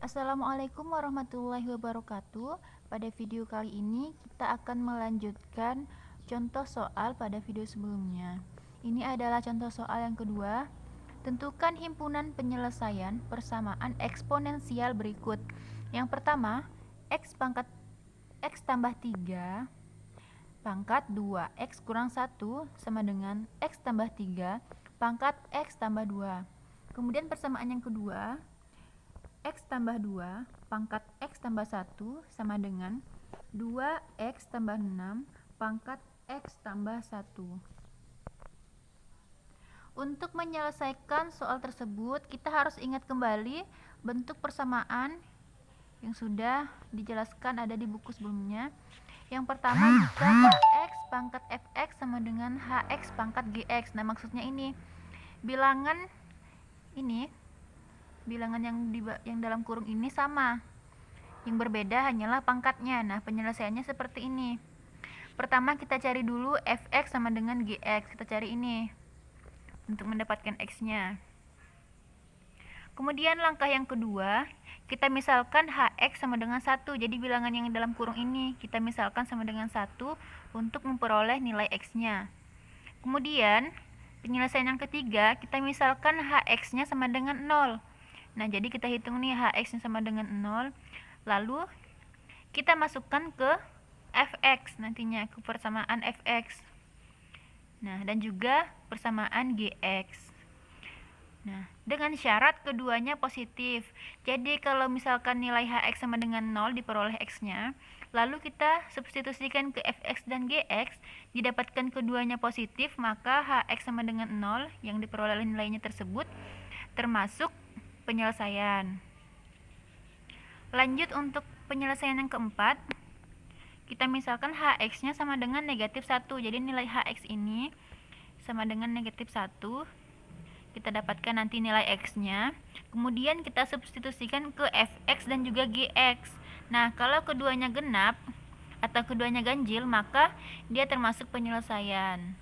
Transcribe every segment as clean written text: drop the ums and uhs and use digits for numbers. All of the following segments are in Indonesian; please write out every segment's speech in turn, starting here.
Assalamualaikum warahmatullahi wabarakatuh. Pada video kali ini kita akan melanjutkan contoh soal pada video sebelumnya. Ini adalah contoh soal yang kedua. Tentukan himpunan penyelesaian persamaan eksponensial berikut. Yang pertama, x pangkat x tambah 3 pangkat 2x kurang 1 sama dengan x tambah 3 pangkat x tambah 2. Kemudian persamaan yang kedua, x tambah 2 pangkat x tambah 1 sama dengan 2x tambah 6 pangkat x tambah 1. Untuk menyelesaikan soal tersebut, kita harus ingat kembali bentuk persamaan yang sudah dijelaskan ada di buku sebelumnya. Yang pertama, jika hx pangkat fx sama dengan hx pangkat gx. Nah, maksudnya ini bilangan yang dalam kurung ini sama. Yang berbeda hanyalah pangkatnya. Nah, penyelesaiannya seperti ini. Pertama kita cari dulu fx sama dengan gx. Kita cari ini untuk mendapatkan x-nya. Kemudian langkah yang kedua, kita misalkan hx sama dengan 1. Jadi bilangan yang dalam kurung ini kita misalkan sama dengan 1 untuk memperoleh nilai x-nya. Kemudian penyelesaian yang ketiga, kita misalkan hx-nya sama dengan 0. Nah, jadi kita hitung nih hx-nya sama dengan 0. Lalu kita masukkan ke fx nantinya, ke persamaan fx. Nah, dan juga persamaan gx. Nah, dengan syarat keduanya positif. Jadi kalau misalkan nilai hx sama dengan 0 diperoleh x-nya, lalu kita substitusikan ke fx dan gx, didapatkan keduanya positif, maka hx sama dengan 0 yang diperoleh nilainya tersebut termasuk penyelesaian. Lanjut untuk penyelesaian yang keempat, kita misalkan hx-nya sama dengan negatif 1. Jadi nilai hx ini sama dengan negatif 1. Kita dapatkan nanti nilai x-nya. Kemudian kita substitusikan ke fx dan juga gx. Nah, kalau keduanya genap atau keduanya ganjil, maka dia termasuk penyelesaian.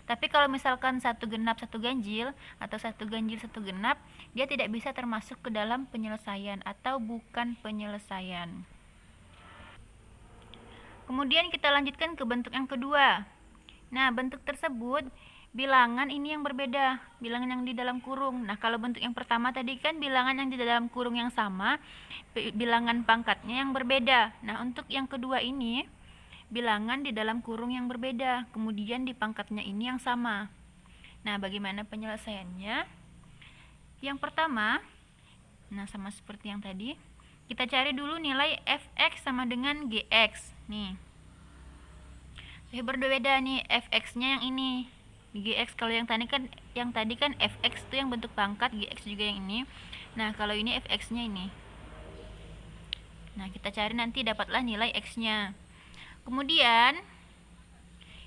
Tapi kalau misalkan satu genap satu ganjil atau satu ganjil satu genap, dia tidak bisa termasuk ke dalam penyelesaian atau bukan penyelesaian. Kemudian kita lanjutkan ke bentuk yang kedua. Nah, bentuk tersebut bilangan ini yang berbeda, bilangan yang di dalam kurung. Nah, kalau bentuk yang pertama tadi kan bilangan yang di dalam kurung yang sama, bilangan pangkatnya yang berbeda. Nah, untuk yang kedua ini bilangan di dalam kurung yang berbeda, kemudian di pangkatnya ini yang sama. Nah, bagaimana penyelesaiannya? Yang pertama, nah sama seperti yang tadi, kita cari dulu nilai fx sama dengan gx. Nih, saya berbeda nih, fx-nya yang ini, gx kalau yang tadi kan fx itu yang bentuk pangkat, gx juga yang ini. Nah, kalau ini fx-nya ini. Nah, kita cari nanti dapatlah nilai x-nya. Kemudian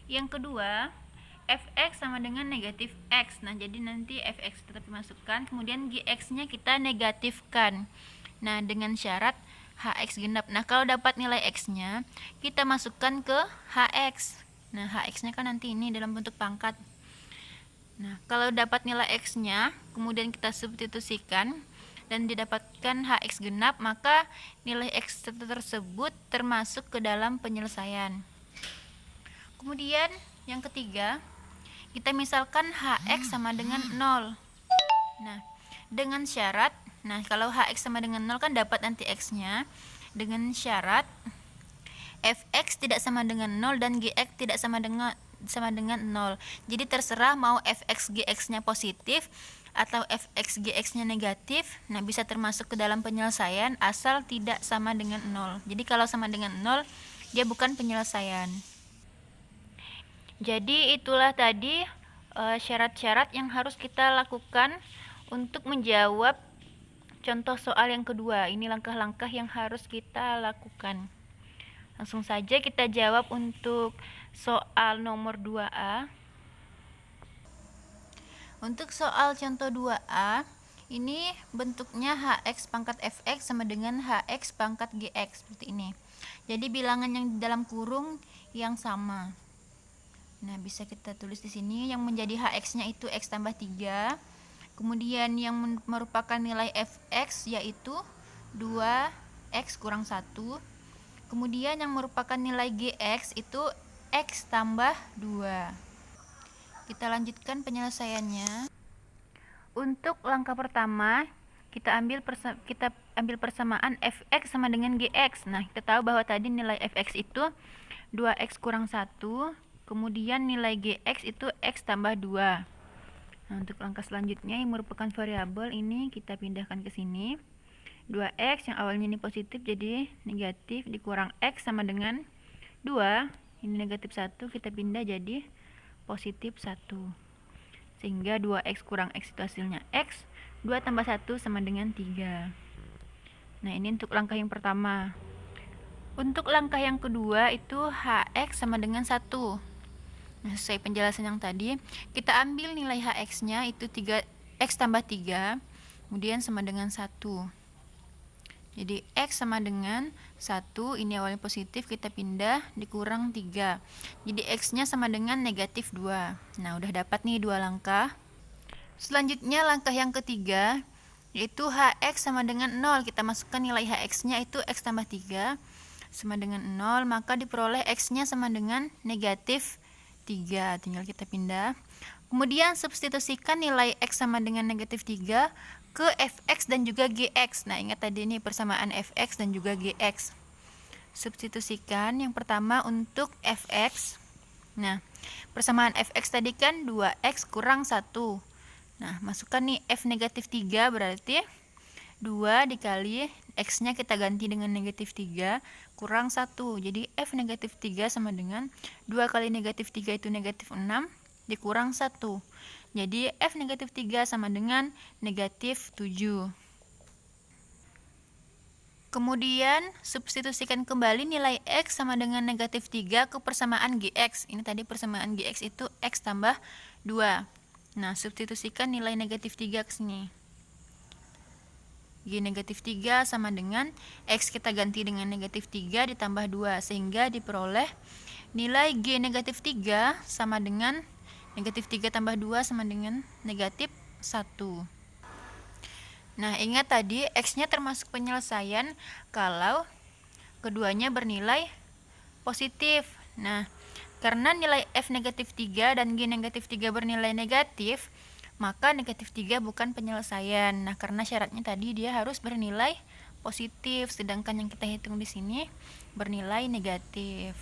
yang kedua, fx sama dengan negatif x. Nah, jadi nanti fx tetap dimasukkan, kemudian gx-nya kita negatifkan. Nah, dengan syarat hx genap. Nah, kalau dapat nilai x-nya, kita masukkan ke hx. Nah, hx-nya kan nanti ini dalam bentuk pangkat. Nah, kalau dapat nilai x-nya, kemudian kita substitusikan dan didapatkan hx genap, maka nilai x tersebut termasuk ke dalam penyelesaian. Kemudian yang ketiga, kita misalkan hx sama dengan 0. Nah, dengan syarat, nah kalau hx sama dengan 0 kan dapat nanti x-nya, dengan syarat fx tidak sama dengan 0 dan gx tidak sama dengan 0. Jadi terserah mau fx gx-nya positif atau fx gx-nya negatif. Nah, bisa termasuk ke dalam penyelesaian asal tidak sama dengan 0. Jadi kalau sama dengan 0, dia bukan penyelesaian. Jadi itulah tadi syarat-syarat yang harus kita lakukan untuk menjawab contoh soal yang kedua. Ini langkah-langkah yang harus kita lakukan. Langsung saja kita jawab untuk soal nomor 2A. Untuk soal contoh 2A, ini bentuknya hx pangkat fx sama dengan hx pangkat gx seperti ini. Jadi bilangan yang di dalam kurung yang sama. Nah, bisa kita tulis di sini yang menjadi hx-nya itu x tambah 3. Kemudian yang merupakan nilai fx yaitu 2x kurang 1. Kemudian yang merupakan nilai Gx itu x tambah 2. Kita lanjutkan penyelesaiannya. Untuk langkah pertama, kita ambil persamaan fx sama dengan gx. Nah, kita tahu bahwa tadi nilai fx itu 2x kurang 1, kemudian nilai gx itu x tambah 2. Nah, untuk langkah selanjutnya yang merupakan variabel ini kita pindahkan ke sini. 2x yang awalnya ini positif jadi negatif dikurang x sama dengan 2. Ini negatif 1, kita pindah jadi positif 1. Sehingga 2x kurang x itu hasilnya x, 2 tambah 1 sama dengan 3. Nah, ini untuk langkah yang pertama. Untuk langkah yang kedua itu hx sama dengan 1. Nah, sesuai penjelasan yang tadi, kita ambil nilai hx-nya itu 3x tambah 3, kemudian sama dengan 1. Jadi x sama dengan 1, ini awalnya positif, kita pindah dikurang 3. Jadi x-nya sama dengan negatif 2. Nah, udah dapat nih dua langkah. Selanjutnya langkah yang ketiga, yaitu hx sama dengan 0. Kita masukkan nilai hx-nya itu x tambah 3 sama dengan 0, maka diperoleh x-nya sama dengan negatif 3. Tinggal kita pindah. Kemudian substitusikan nilai x sama dengan negatif 3 ke fx dan juga gx. Nah, ingat tadi ini persamaan fx dan juga gx. Substitusikan yang pertama untuk fx. Nah, persamaan fx tadi kan 2x kurang 1. Nah, masukkan nih f negatif 3, berarti 2 dikali x-nya kita ganti dengan negatif 3 kurang 1. Jadi f negatif 3 sama dengan 2 kali negatif 3 itu negatif 6 dikurang 1. Jadi f negatif 3 sama dengan negatif 7. Kemudian substitusikan kembali nilai x sama dengan negatif 3 ke persamaan gx. Ini tadi persamaan gx itu x tambah 2. Nah, substitusikan nilai negatif 3 ke sini. G negatif 3 sama dengan x kita ganti dengan negatif 3 ditambah 2, sehingga diperoleh nilai G negatif 3 sama dengan negatif 3 tambah 2 sama dengan negatif 1. Nah, ingat tadi x-nya termasuk penyelesaian kalau keduanya bernilai positif. Nah, karena nilai f negatif 3 dan g negatif 3 bernilai negatif, maka negatif 3 bukan penyelesaian. Nah, karena syaratnya tadi dia harus bernilai positif, sedangkan yang kita hitung di sini bernilai negatif.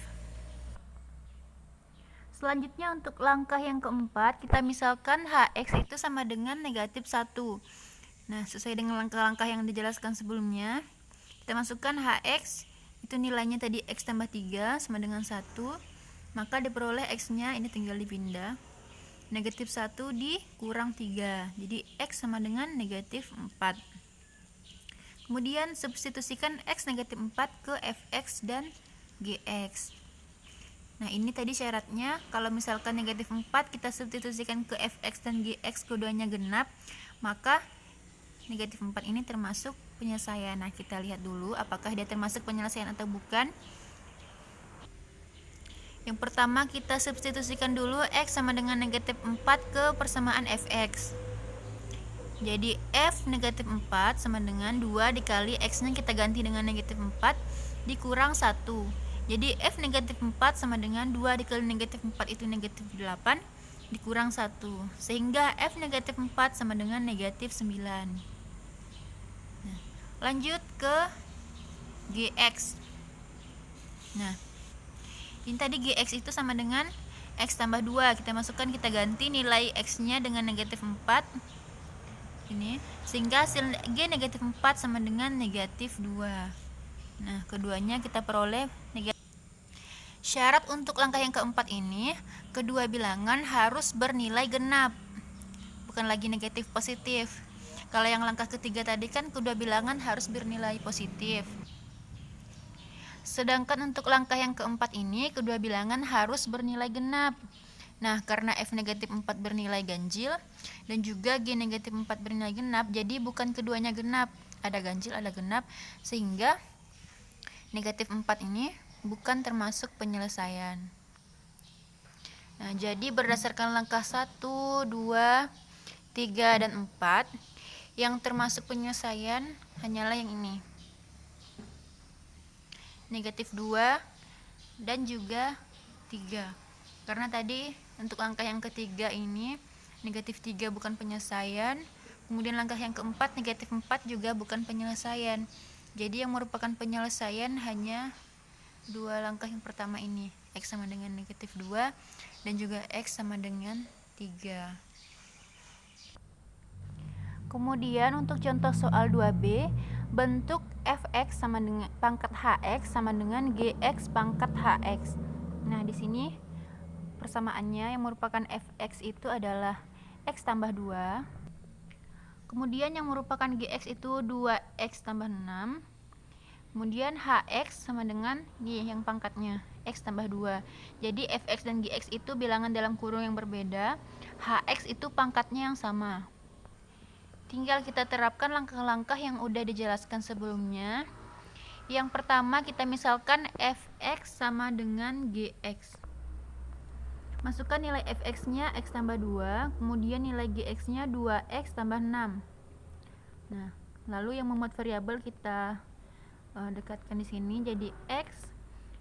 Selanjutnya untuk langkah yang keempat, kita misalkan hx itu sama dengan negatif 1. Nah, sesuai dengan langkah-langkah yang dijelaskan sebelumnya, kita masukkan hx, itu nilainya tadi x tambah 3 sama dengan 1, maka diperoleh x-nya, ini tinggal dipindah, negatif 1 dikurang 3, jadi x sama dengan negatif 4. Kemudian substitusikan x negatif 4 ke fx dan gx. Nah, ini tadi syaratnya kalau misalkan negatif 4 kita substitusikan ke fx dan gx, keduanya genap, maka negatif 4 ini termasuk penyelesaian. Nah, kita lihat dulu apakah dia termasuk penyelesaian atau bukan. Yang pertama kita substitusikan dulu x sama dengan negatif 4 ke persamaan fx. Jadi f negatif 4 sama dengan 2 dikali x-nya kita ganti dengan negatif 4 dikurang 1. Jadi f negatif 4 sama dengan 2 dikali negatif 4 itu negatif 8 dikurang 1. Sehingga f negatif 4 sama dengan negatif 9. Nah, lanjut ke gx. Nah, ini tadi gx itu sama dengan x tambah 2. Kita masukkan, kita ganti nilai x-nya dengan negatif 4. Ini, sehingga hasil g negatif 4 sama dengan negatif 2. Nah, keduanya kita peroleh negatif. Syarat untuk langkah yang keempat ini, kedua bilangan harus bernilai genap, bukan lagi negatif positif. Kalau yang langkah ketiga tadi kan kedua bilangan harus bernilai positif. Sedangkan untuk langkah yang keempat ini, kedua bilangan harus bernilai genap. Nah, karena f negatif 4 bernilai ganjil dan juga g negatif 4 bernilai genap, jadi bukan keduanya genap, ada ganjil, ada genap, sehingga negatif 4 ini bukan termasuk penyelesaian. Nah, jadi berdasarkan langkah 1, 2, 3, dan 4, yang termasuk penyelesaian hanyalah yang ini. negatif 2, dan juga 3. Karena tadi untuk langkah yang ketiga ini negatif 3 bukan penyelesaian, kemudian langkah yang keempat negatif 4 juga bukan penyelesaian. Jadi yang merupakan penyelesaian hanya dua langkah yang pertama ini, X sama dengan negatif 2 dan juga X sama dengan 3. Kemudian untuk contoh soal 2B, bentuk fx sama dengan pangkat hx sama dengan gx pangkat hx. Nah, di sini persamaannya yang merupakan fx itu adalah x tambah 2. Kemudian yang merupakan gx itu 2x tambah 6. Kemudian hx sama dengan yang pangkatnya x tambah 2. Jadi fx dan gx itu bilangan dalam kurung yang berbeda, hx itu pangkatnya yang sama. Tinggal kita terapkan langkah-langkah yang udah dijelaskan sebelumnya. Yang pertama kita misalkan fx sama dengan gx. Masukkan nilai fx-nya x tambah 2, kemudian nilai gx-nya 2x tambah 6. Nah, lalu yang memuat variabel kita dekatkan di sini jadi x,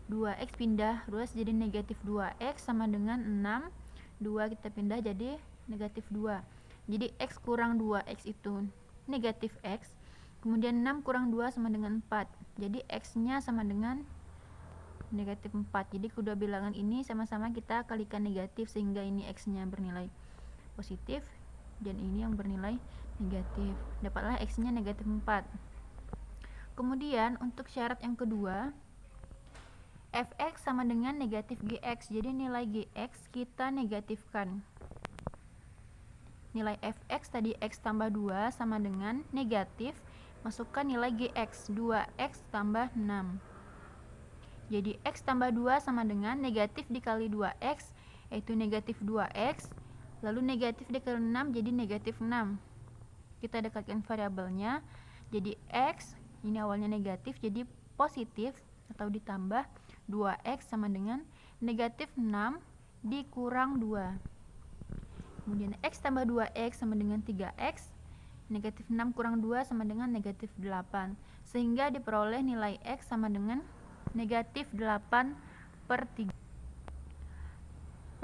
2x pindah ruas jadi negatif 2x sama dengan 6. 2 kita pindah jadi negatif 2. Jadi x kurang 2x itu negatif x. Kemudian 6 kurang 2 sama dengan 4. Jadi x-nya sama dengan negatif 4. Jadi kedua bilangan ini sama-sama kita kalikan negatif sehingga ini x-nya bernilai positif dan ini yang bernilai negatif. Dapatlah x-nya negatif 4. Kemudian untuk syarat yang kedua, fx sama dengan negatif gx. Jadi nilai gx kita negatifkan. Nilai fx tadi x tambah 2 sama dengan negatif, masukkan nilai gx 2x tambah 6. Jadi x tambah 2 sama dengan negatif dikali 2x, yaitu negatif 2x, lalu negatif dikali 6 jadi negatif 6. Kita dekatkan variabelnya, jadi x ini awalnya negatif jadi positif atau ditambah 2x sama dengan negatif 6 dikurang 2. Kemudian x tambah 2x sama dengan 3x, negatif 6 kurang 2 sama dengan negatif 8, sehingga diperoleh nilai x sama dengan negatif 8/3.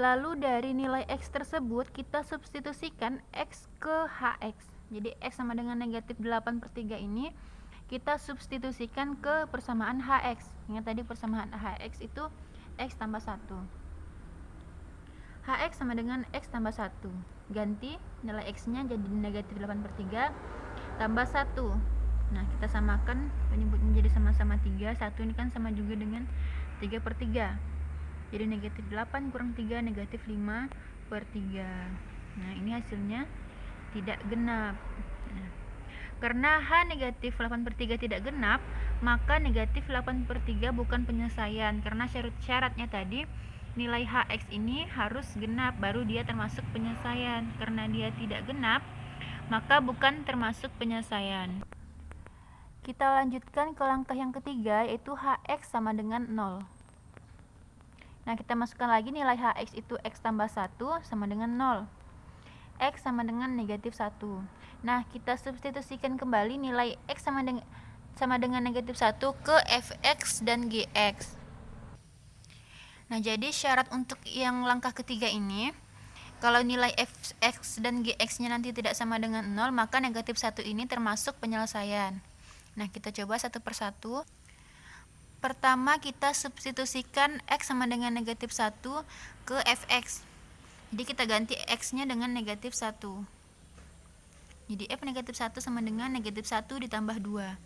Lalu dari nilai x tersebut kita substitusikan x ke hx. Jadi x sama dengan negatif 8/3 ini kita substitusikan ke persamaan hx. Ingat tadi persamaan hx itu x tambah 1. hx sama dengan x tambah 1. Ganti nilai x-nya jadi negatif 8/3 tambah 1. Nah, kita samakan penyebut menjadi sama-sama 3. 1 ini kan sama juga dengan 3/3. Jadi negatif 8 kurang 3 negatif 5/3. Nah, ini hasilnya tidak genap. Nah, karena H negatif 8/3 tidak genap, maka negatif 8/3 bukan penyelesaian. Karena syaratnya tadi nilai hx ini harus genap baru dia termasuk penyelesaian. Karena dia tidak genap, maka bukan termasuk penyelesaian. Kita lanjutkan ke langkah yang ketiga, yaitu hx sama dengan 0. Nah, kita masukkan lagi nilai hx itu x tambah 1 sama dengan 0. X sama dengan negatif 1. Nah, kita substitusikan kembali nilai x sama dengan negatif 1 ke fx dan gx. Nah, jadi syarat untuk yang langkah ketiga ini, kalau nilai fx dan gx-nya nanti tidak sama dengan 0, maka negatif 1 ini termasuk penyelesaian. Nah, kita coba satu persatu. Pertama, kita substitusikan x sama dengan negatif 1 ke fx. Jadi kita ganti x-nya dengan negatif 1. Jadi f negatif 1 sama dengan negatif 1 ditambah 2.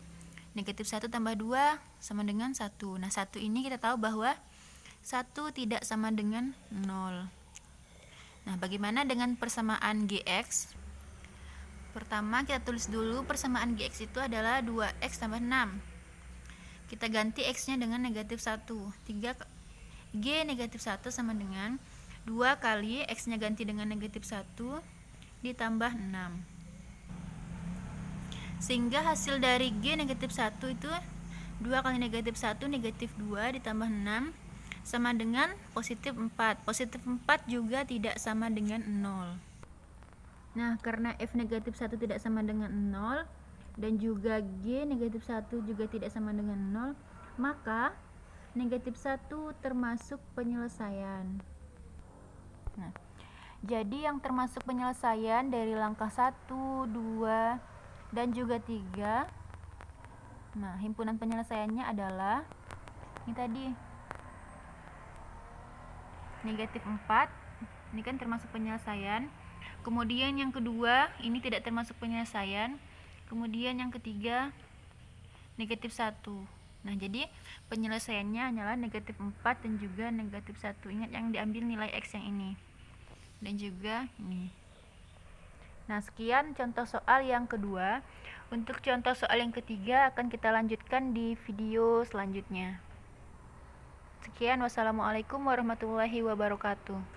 Negatif 1 tambah 2 sama dengan 1. Nah, 1 ini kita tahu bahwa 1 tidak sama dengan 0. Nah, bagaimana dengan persamaan gx? Pertama, kita tulis dulu persamaan gx itu adalah 2x tambah 6. Kita ganti x-nya dengan negatif 1. G negatif 1 sama dengan 2 kali x-nya ganti dengan negatif 1 ditambah 6. Sehingga hasil dari G negatif 1 itu 2 kali negatif 1 negatif 2 ditambah 6 sama dengan positif 4. Positif 4 juga tidak sama dengan 0. Nah, karena f negatif 1 tidak sama dengan 0 dan juga G negatif 1 juga tidak sama dengan 0, maka negatif 1 termasuk penyelesaian. Nah, jadi yang termasuk penyelesaian dari langkah 1, 2, dan juga 3. Nah, himpunan penyelesaiannya adalah ini tadi. Negatif 4, ini kan termasuk penyelesaian. Kemudian yang kedua, ini tidak termasuk penyelesaian. Kemudian yang ketiga, negatif 1. Nah, jadi penyelesaiannya hanyalah negatif 4 dan juga negatif 1. Ingat yang diambil nilai X yang ini. Dan juga ini. Nah, sekian contoh soal yang kedua. Untuk contoh soal yang ketiga akan kita lanjutkan di video selanjutnya. Sekian, wassalamualaikum warahmatullahi wabarakatuh.